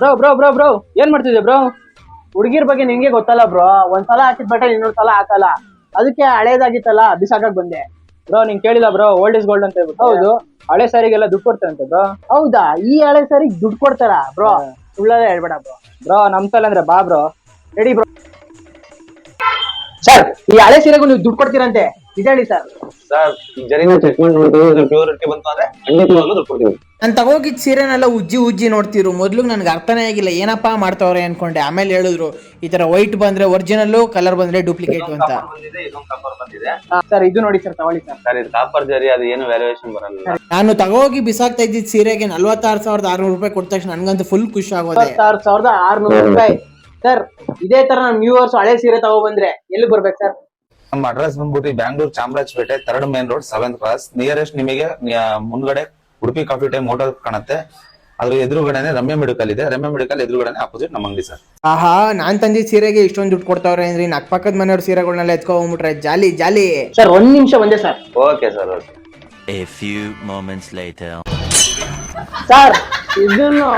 Bro bro bro bro ಏನ್ ಮಾಡ್ತಿದ್ದೆ bro? ಹುಡುಗಿರ್ ಬಗ್ಗೆ ನಿಂಗೆ ಗೊತ್ತಲ್ಲ ಬ್ರೋ, ಒಂದ್ಸಲ ಹಾಕಿದ್ ಬಟ್ಟೆ ಇನ್ನೊಂದ್ ಸಲ ಹಾಕಲ್ಲ, ಅದಕ್ಕೆ ಹಳೇದಾಗಿತ್ತಲ್ಲ ಬಿಸಾಕಕ್ ಬಂದೆ. ಬ್ರೋ ನಿಂಗ್ ಕೇಳಿಲ್ಲ ಬ್ರೋ, ಓಲ್ಡ್ ಇಸ್ ಗೋಲ್ಡ್ ಅಂತ ಹೇಳ್ಬಿಟ್ಟು. ಹೌದು, ಹಳೆ ಸಾರಿಗೆಲ್ಲ ದುಡ್ಡು ಕೊಡ್ತಾರಂತೆ ಬ್ರೋ. ಹೌದಾ, ಈ ಹಳೆ ಸಾರಿಗೆ ದುಡ್ಡು ಕೊಡ್ತಾರ ಬ್ರೋ? ಸುಳ್ಳದೇ ಹೇಳ್ಬೇಡ ಬ್ರೋ. ಬ್ರೋ ನಮ್ ಸಲ ಅಂದ್ರೆ ಬಾ ಬ್ರೋ, ರೆಡಿ ಬ್ರೋ. ಸರ್, ಈ ಹಳೆ ಸೀರೆಗೂ ನೀವು ದುಡ್ಡು ಕೊಡ್ತೀರಂತೆ, ನಿಜ ಹೇಳಿ ಸರ್. ಸರ್ ಜರಿನ ಚೆಕ್ ಮಾಡಿ ಪ್ಯೂರಿಟಿ ಬಂತು ಅಂದ್ರೆ ಖಂಡಿತವಾಗ್ಲೂ ದುಡ್ಡು ಕೊಡ್ತೀವಿ. ನಾನು ತಗೋಗಿದ್ ಸೀರೆನೆಲ್ಲ ಉಜ್ಜಿ ಉಜ್ಜಿ ನೋಡ್ತಿರು. ಮೊದ್ಲು ನನ್ಗೆ ಅರ್ಥನೇ ಆಗಿಲ್ಲ, ಏನಪ್ಪಾ ಮಾಡ್ತಾವ್ರೆ ಅನ್ಕೊಂಡೆ. ಆಮೇಲೆ ಹೇಳಿದ್ರು ಈ ತರ ವೈಟ್ ಬಂದ್ರೆ ಒರಿಜಿನಲ್, ಕಲರ್ ಬಂದ್ರೆ ಡೂಪ್ಲಿಕೇಟ್ ಅಂತ. ಇದೊಂದು ಕಾಪರ್ ಬಂದಿದೆ ಸರ್ ಇದು ನೋಡಿ ಸರ್, ತಗೊಳ್ಳಿ ಸರ್. ಸರ್ ಇದು ಕಾಪರ್ ಜರಿ, ಅದು ಏನು ವ್ಯಾಲ್ಯೂಯೇಷನ್ ಬರಲ್ಲ. ನಾನು ತಗೋಗಿ ಬಿಸಾಕ್ತಾ ಇದ್ದಿದ್ ಸೀರೆಗೆ 46,600 ರೂಪಾಯಿ ಕೊಟ್ಟ ತಕ್ಷಣ ನನ್ಗಂತೂ ಫುಲ್ ಖುಷಿ ಆಗೋದೆ. 46,600 ರೂಪಾಯಿ. ಸರ್ ಇದೇ ತರ ನಮ್ ವ್ಯೂವರ್ಸ್ ಹಳೆ ಸೀರೆ ತಗೊಬಂದ್ರೆ ಎಲ್ಲಿ ಬರ್ಬೇಕು ಸರ್? ನಮ್ಮ ಅಡ್ರೆಸ್ ಬಂದ್ಬಿಟ್ಟು Bangalore Chamarajpet 3rd main road 7th cross. Nearest ನಿಮಗೆ ಮುಂದ್ಗಡೆ ಉಡುಪಿ ಕಾಫಿ ಟೈಮ್ ಹೋಟೆಲ್ ಕಾಣುತ್ತೆ. ಅದ್ರ ಎದುರುಗಡೆನೆ ರಮ್ಯ ಮೆಡಿಕಲ್ ಇದೆ. ರಮ್ಯ ಮೆಡಿಕಲ್ ಎದುರುಗಡೆನೆ ಅಪೋಸಿಟ್ ನಮ್ಮ ಅಂಗಡಿ ಸರ್. ಆಹಾ, ನಾನ್ ತಂದಿದ್ ಸೀರೆಗೆ ಇಷ್ಟೊಂದು ದುಡ್ಡು ಕೊಡ್ತಾವ್ರೆ ಅಂದ್ರೆ ಇನ್ನು ಅಕ್ಕಪಕ್ಕದ ಮನೆಯವ್ರ ಸೀರೆಗಳನ್ನೆಲ್ಲ ಎತ್ಕೊಂಡ್ಬಿಟ್ರೆ ಜಾಲಿ ಜಾಲಿ. ಸರ್ ಒಂದ್ ನಿಮಿಷ ಬಂದೆ sir. Okay sir, okay. A few moments later. Sir ಇದನ್ನು